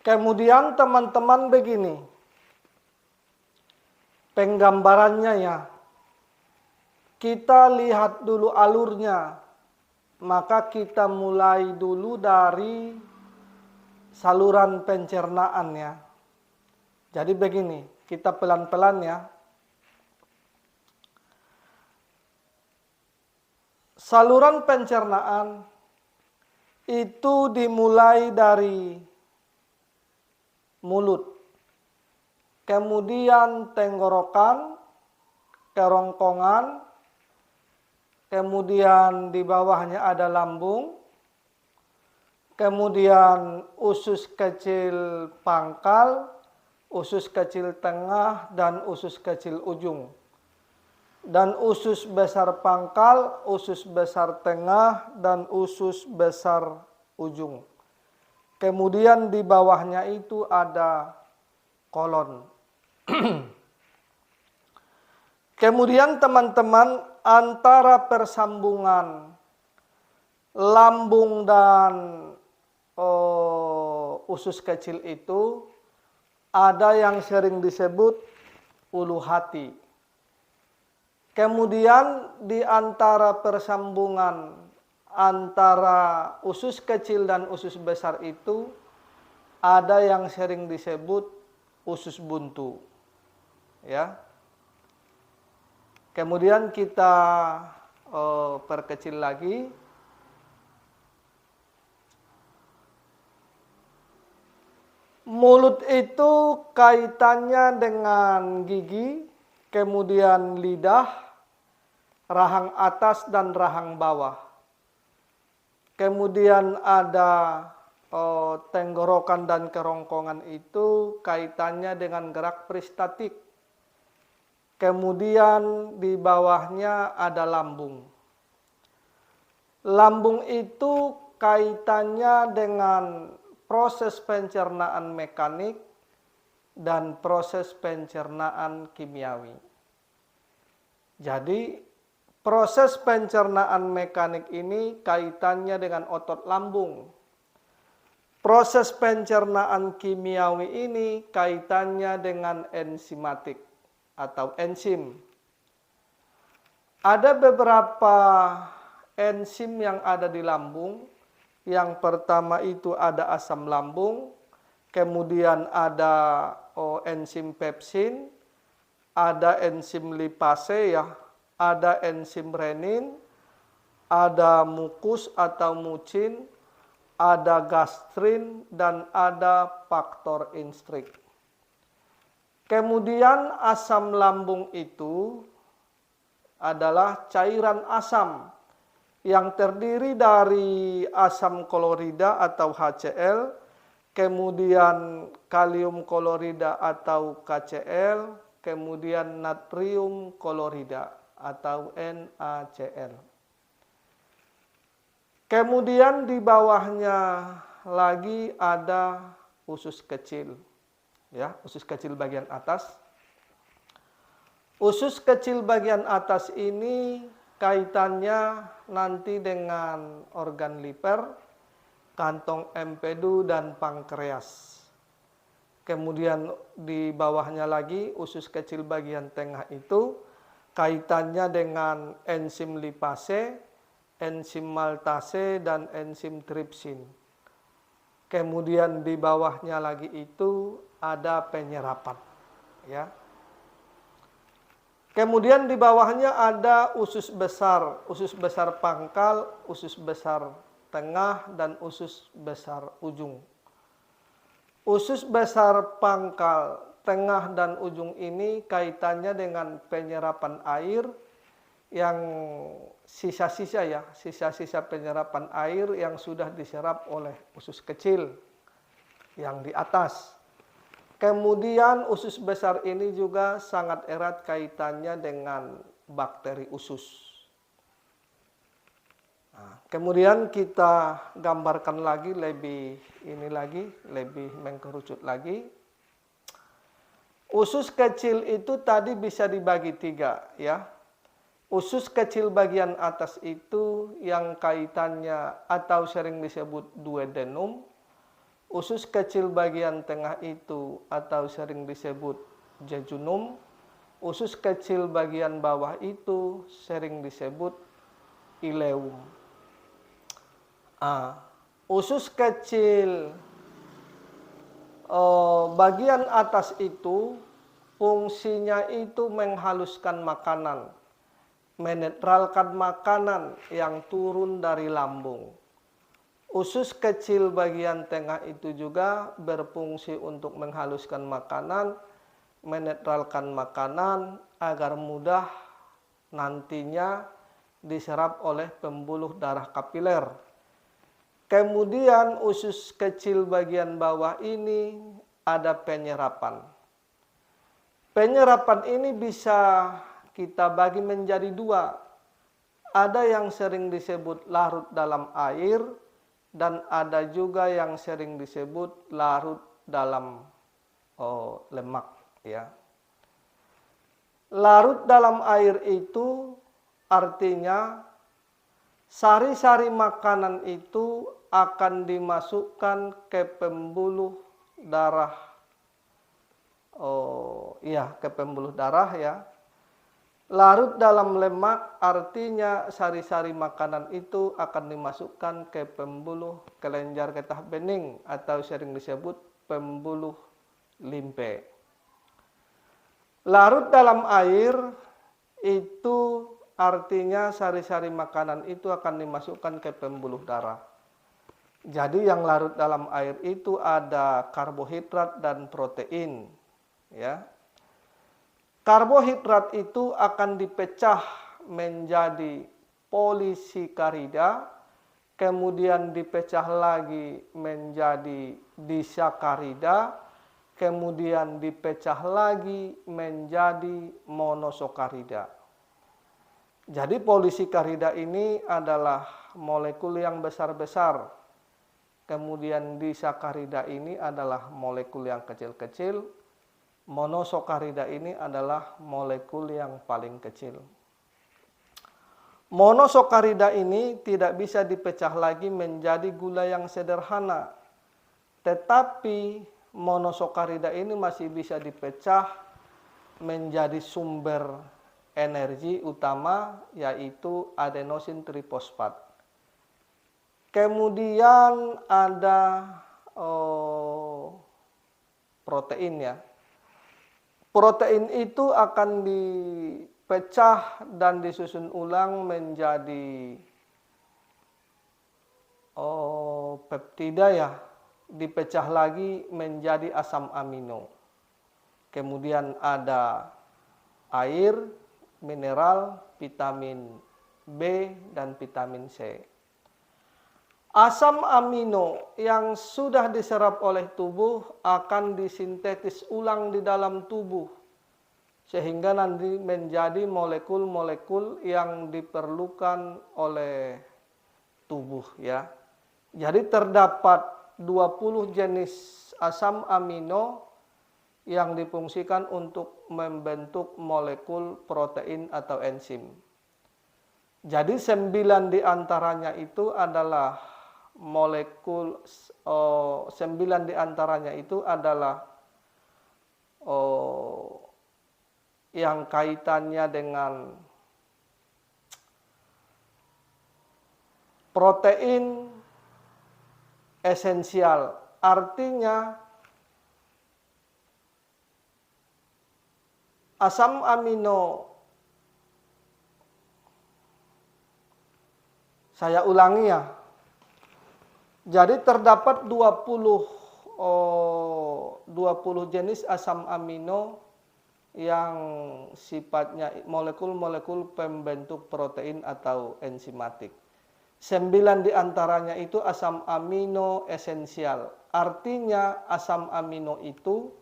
Kemudian teman-teman begini, penggambarannya ya. Kita lihat dulu alurnya, maka kita mulai dulu dari saluran pencernaan ya. Jadi begini, kita pelan-pelan ya. Saluran pencernaan itu dimulai dari mulut, kemudian tenggorokan, kerongkongan, kemudian di bawahnya ada lambung, kemudian usus kecil pangkal, usus kecil tengah, dan usus kecil ujung. Dan usus besar pangkal, usus besar tengah, dan usus besar ujung. Kemudian di bawahnya itu ada kolon. Kemudian teman-teman, antara persambungan lambung dan usus kecil itu ada yang sering disebut ulu hati. Kemudian di antara persambungan antara usus kecil dan usus besar itu ada yang sering disebut usus buntu. Ya. Kemudian kita perkecil lagi. Mulut itu kaitannya dengan gigi, kemudian lidah, rahang atas dan rahang bawah. Kemudian ada tenggorokan dan kerongkongan itu kaitannya dengan gerak peristatik. Kemudian di bawahnya ada lambung. Lambung itu kaitannya dengan proses pencernaan mekanik dan proses pencernaan kimiawi. Jadi proses pencernaan mekanik ini kaitannya dengan otot lambung. Proses pencernaan kimiawi ini kaitannya dengan enzimatik atau enzim. Ada beberapa enzim yang ada di lambung. Yang pertama itu ada asam lambung, kemudian ada enzim pepsin, ada enzim lipase ya, ada enzim renin, ada mukus atau mucin, ada gastrin, dan ada faktor instrik. Kemudian asam lambung itu adalah cairan asam yang terdiri dari asam klorida atau HCl, kemudian kalium klorida atau KCl, kemudian natrium klorida atau NaCl. Kemudian di bawahnya lagi ada usus kecil, ya, usus kecil bagian atas. Usus kecil bagian atas ini kaitannya nanti dengan organ liver, kantong empedu, dan pankreas. Kemudian di bawahnya lagi usus kecil bagian tengah itu kaitannya dengan enzim lipase, enzim maltase, dan enzim tripsin. Kemudian di bawahnya lagi itu ada penyerapan, ya. Kemudian di bawahnya ada usus besar pangkal, usus besar tengah, dan usus besar ujung. Usus besar pangkal, tengah, dan ujung ini kaitannya dengan penyerapan air yang sisa-sisa ya, sisa-sisa penyerapan air yang sudah diserap oleh usus kecil yang di atas. Kemudian usus besar ini juga sangat erat kaitannya dengan bakteri usus. Nah, kemudian kita gambarkan lagi lebih mengkerucut lagi. Usus kecil itu tadi bisa dibagi 3 ya. Usus kecil bagian atas itu yang kaitannya atau sering disebut duodenum. Usus kecil bagian tengah itu atau sering disebut jejunum. Usus kecil bagian bawah itu sering disebut ileum. Usus kecil bagian atas itu fungsinya itu menghaluskan makanan, menetralkan makanan yang turun dari lambung. Usus kecil bagian tengah itu juga berfungsi untuk menghaluskan makanan, menetralkan makanan agar mudah nantinya diserap oleh pembuluh darah kapiler. Kemudian usus kecil bagian bawah ini ada penyerapan. Penyerapan ini bisa kita bagi menjadi dua. Ada yang sering disebut larut dalam air, dan ada juga yang sering disebut larut dalam lemak, ya. Larut dalam air itu artinya sari-sari makanan itu akan dimasukkan ke pembuluh darah. Ke pembuluh darah, ya. Larut dalam lemak artinya sari-sari makanan itu akan dimasukkan ke pembuluh kelenjar getah bening atau sering disebut pembuluh limpe. Larut dalam air itu artinya sari-sari makanan itu akan dimasukkan ke pembuluh darah. Jadi yang larut dalam air itu ada karbohidrat dan protein, ya. Karbohidrat itu akan dipecah menjadi polisakarida, kemudian dipecah lagi menjadi disakarida, kemudian dipecah lagi menjadi monosakarida. Jadi polisakarida ini adalah molekul yang besar-besar. Kemudian disakarida ini adalah molekul yang kecil-kecil. Monosakarida ini adalah molekul yang paling kecil. Monosakarida ini tidak bisa dipecah lagi menjadi gula yang sederhana. Tetapi monosakarida ini masih bisa dipecah menjadi sumber energi utama, yaitu adenosin trifosfat. Kemudian ada protein, ya. Protein itu akan dipecah dan disusun ulang menjadi peptida, ya. Dipecah lagi menjadi asam amino. Kemudian ada air, mineral, vitamin B, dan vitamin C. Asam amino yang sudah diserap oleh tubuh akan disintetis ulang di dalam tubuh, sehingga nanti menjadi molekul-molekul yang diperlukan oleh tubuh, ya. Jadi terdapat 20 jenis asam amino yang difungsikan untuk membentuk molekul protein atau enzim. Jadi 9 diantaranya itu adalah molekul, 9 diantaranya itu adalah yang kaitannya dengan protein esensial. Artinya asam amino, saya ulangi, ya. Jadi terdapat 20 jenis asam amino yang sifatnya molekul-molekul pembentuk protein atau enzimatik. 9 diantaranya itu asam amino esensial. Artinya asam amino itu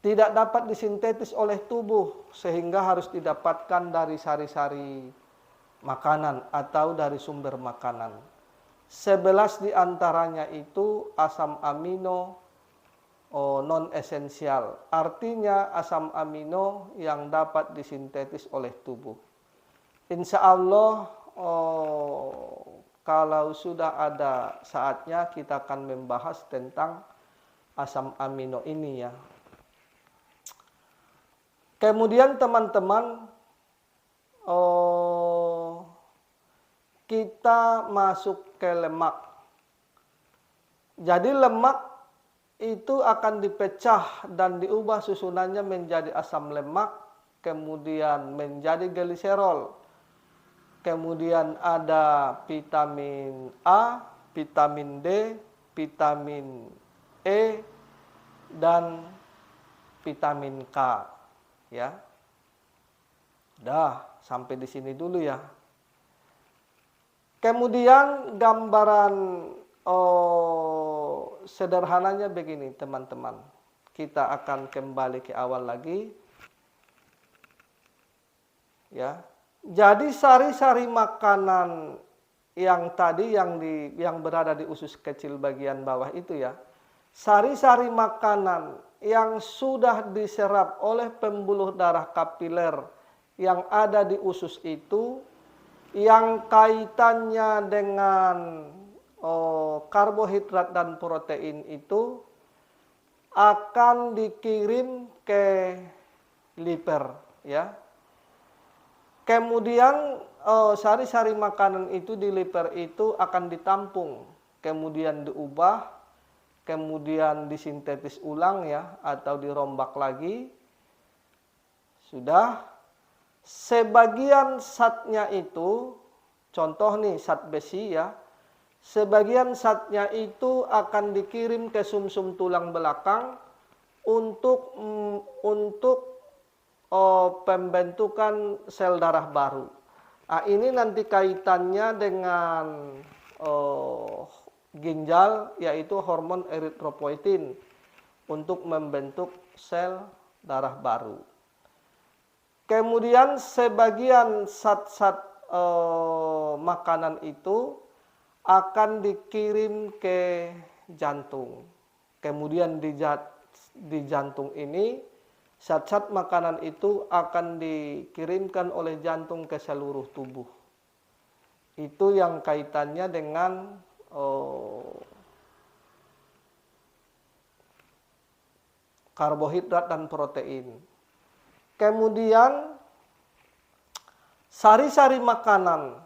tidak dapat disintetis oleh tubuh, sehingga harus didapatkan dari sari-sari makanan atau dari sumber makanan. 11 diantaranya itu asam amino non esensial. Artinya asam amino yang dapat disintetis oleh tubuh. Insya Allah kalau sudah ada saatnya kita akan membahas tentang asam amino ini ya. Kemudian teman-teman, kita masuk ke lemak. Jadi lemak itu akan dipecah dan diubah susunannya menjadi asam lemak, kemudian menjadi gliserol. Kemudian ada vitamin A, vitamin D, vitamin E, dan vitamin K. Ya, dah sampai di sini dulu ya. Kemudian gambaran sederhananya begini teman-teman. Kita akan kembali ke awal lagi. Ya. Jadi sari-sari makanan yang tadi yang berada di usus kecil bagian bawah itu ya. Sari-sari makanan yang sudah diserap oleh pembuluh darah kapiler yang ada di usus itu, yang kaitannya dengan karbohidrat dan protein itu akan dikirim ke liver ya. Kemudian sari-sari makanan itu di liver itu akan ditampung, kemudian diubah, kemudian disintetis ulang ya, atau dirombak lagi. Sudah, sebagian zatnya itu, contoh nih zat besi ya, sebagian zatnya itu akan dikirim ke sumsum tulang belakang untuk pembentukan sel darah baru. Nah, ini nanti kaitannya dengan ginjal, yaitu hormon eritropoietin untuk membentuk sel darah baru. Kemudian sebagian zat-zat makanan itu akan dikirim ke jantung. Kemudian di jantung ini zat-zat makanan itu akan dikirimkan oleh jantung ke seluruh tubuh. Itu yang kaitannya dengan karbohidrat dan protein. Kemudian sari-sari makanan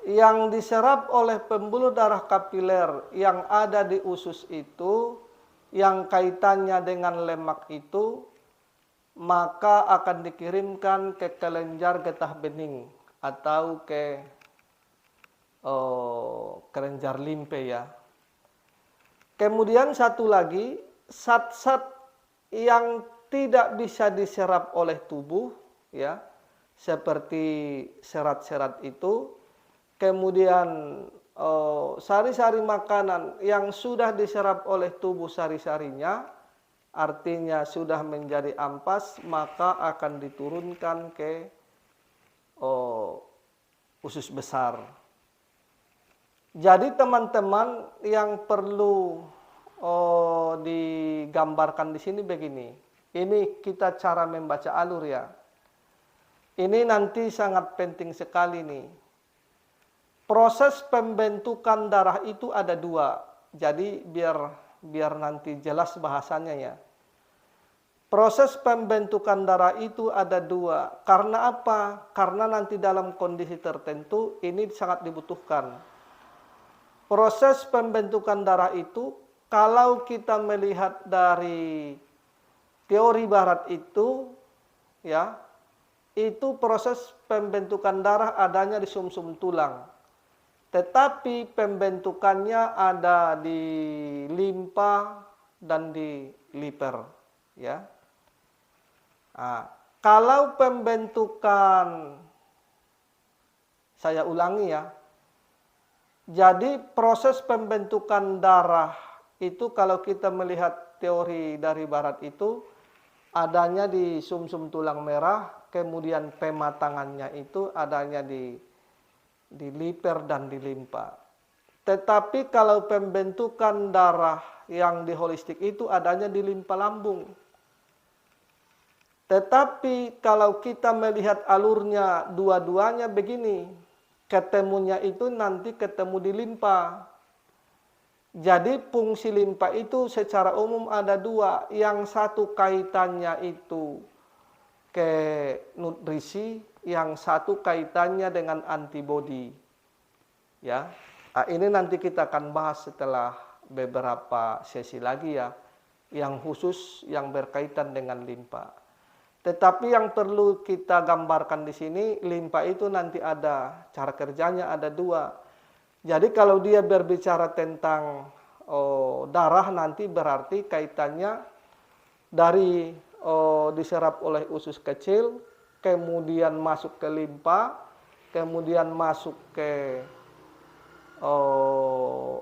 yang diserap oleh pembuluh darah kapiler yang ada di usus itu, yang kaitannya dengan lemak itu, maka akan dikirimkan ke kelenjar getah bening atau ke kelenjar limfe ya. Kemudian satu lagi, zat-zat yang tidak bisa diserap oleh tubuh ya, seperti serat-serat itu. Kemudian sari-sari makanan yang sudah diserap oleh tubuh sari-sarinya, artinya sudah menjadi ampas, maka akan diturunkan ke usus besar. Jadi teman-teman, yang perlu digambarkan di sini begini. Ini kita cara membaca alur ya. Ini nanti sangat penting sekali nih. Proses pembentukan darah itu ada dua. Jadi biar nanti jelas bahasanya ya. Proses pembentukan darah itu ada dua. Karena apa? Karena nanti dalam kondisi tertentu ini sangat dibutuhkan. Proses pembentukan darah itu, kalau kita melihat dari teori barat itu, ya, itu proses pembentukan darah adanya di sumsum tulang. Tetapi pembentukannya ada di limpa dan di liver, ya. Nah, kalau pembentukan, saya ulangi ya. Jadi proses pembentukan darah itu kalau kita melihat teori dari barat itu adanya di sumsum tulang merah, kemudian pematangannya itu adanya di liver dan di limpa. Tetapi kalau pembentukan darah yang di holistik itu adanya di limpa lambung. Tetapi kalau kita melihat alurnya dua-duanya begini, ketemunya itu nanti ketemu di limpa. Jadi fungsi limpa itu secara umum ada dua. Yang satu kaitannya itu ke nutrisi, yang satu kaitannya dengan antibodi. Ya, nah, ini nanti kita akan bahas setelah beberapa sesi lagi ya, yang khusus yang berkaitan dengan limpa. Tetapi yang perlu kita gambarkan di sini, limpa itu nanti ada cara kerjanya ada dua. Jadi kalau dia berbicara tentang darah nanti berarti kaitannya dari diserap oleh usus kecil, kemudian masuk ke limpa, kemudian masuk ke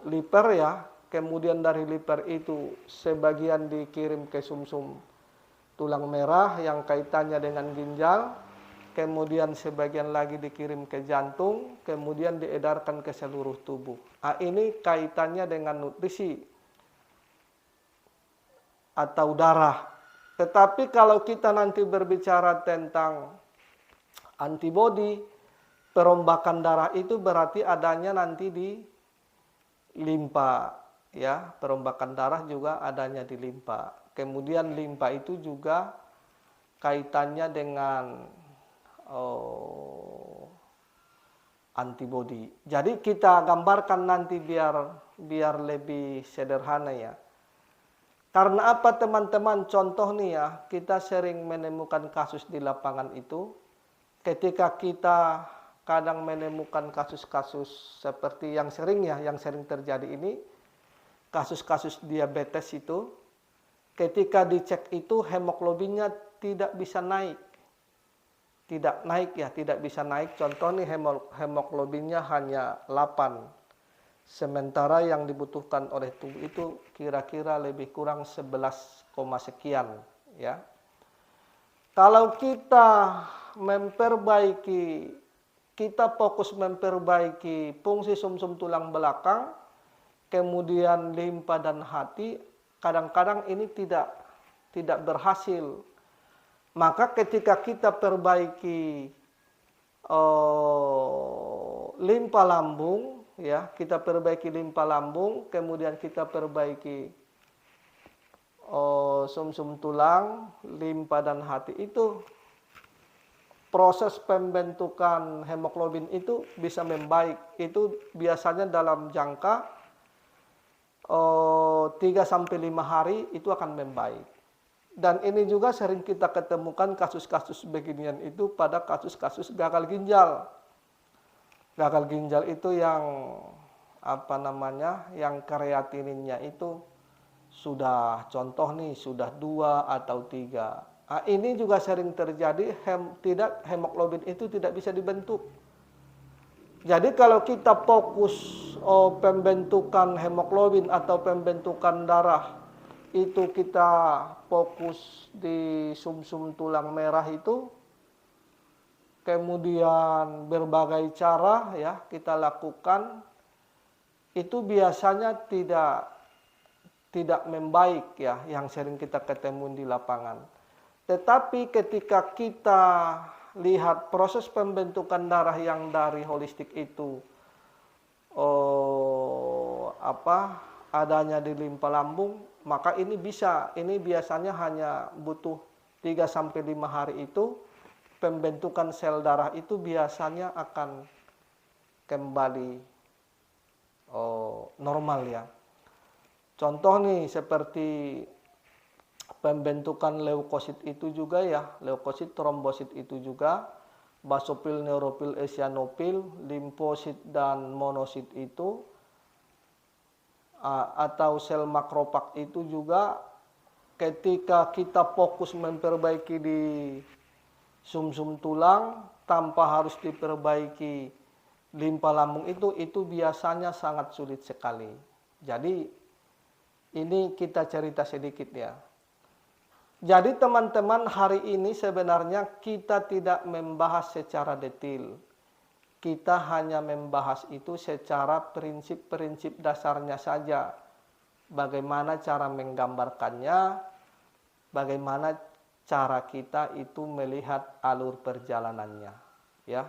liver ya, kemudian dari liver itu sebagian dikirim ke sumsum tulang merah yang kaitannya dengan ginjal, kemudian sebagian lagi dikirim ke jantung, kemudian diedarkan ke seluruh tubuh. Nah, ini kaitannya dengan nutrisi atau darah. Tetapi kalau kita nanti berbicara tentang antibodi, perombakan darah itu berarti adanya nanti di limpa, ya. Perombakan darah juga adanya di limpa. Kemudian limpa itu juga kaitannya dengan antibodi. Jadi kita gambarkan nanti biar lebih sederhana ya. Karena apa teman-teman? Contoh nih ya, kita sering menemukan kasus di lapangan itu. Ketika kita kadang menemukan kasus-kasus seperti yang sering terjadi ini, kasus-kasus diabetes itu, ketika dicek itu hemoglobinnya tidak bisa naik. Tidak bisa naik. Contoh nih hemoglobinnya hanya 8. Sementara yang dibutuhkan oleh tubuh itu kira-kira lebih kurang 11, sekian ya. Kalau kita fokus memperbaiki fungsi sumsum tulang belakang, kemudian limpa dan hati, kadang-kadang ini tidak berhasil. Maka ketika kita perbaiki limpa lambung, ya, kita perbaiki limpa lambung, kemudian kita perbaiki sumsum tulang, limpa dan hati, itu proses pembentukan hemoglobin itu bisa membaik. Itu biasanya dalam jangka 3-5 hari itu akan membaik. Dan ini juga sering kita ketemukan kasus-kasus beginian itu pada kasus-kasus gagal ginjal. Gagal ginjal itu yang yang kreatininnya itu sudah contoh nih sudah 2 atau 3. Nah, ini juga sering terjadi hemoglobin itu tidak bisa dibentuk. Jadi kalau kita fokus pembentukan hemoglobin atau pembentukan darah itu kita fokus di sumsum tulang merah itu, kemudian berbagai cara ya kita lakukan, itu biasanya tidak membaik ya, yang sering kita ketemu di lapangan. Tetapi ketika kita lihat proses pembentukan darah yang dari holistik itu adanya di limpa lambung, maka ini biasanya hanya butuh 3-5 hari itu pembentukan sel darah itu biasanya akan kembali normal ya. Contoh nih seperti pembentukan leukosit itu juga ya, leukosit, trombosit itu juga, basofil, neurofil, eosinofil, limfosit dan monosit itu, atau sel makrofag itu juga ketika kita fokus memperbaiki di sumsum tulang tanpa harus diperbaiki limpa lambung itu biasanya sangat sulit sekali. Jadi ini kita cerita sedikit ya. Jadi teman-teman, hari ini sebenarnya kita tidak membahas secara detail. Kita hanya membahas itu secara prinsip-prinsip dasarnya saja. Bagaimana cara menggambarkannya, bagaimana cara kita itu melihat alur perjalanannya. Ya.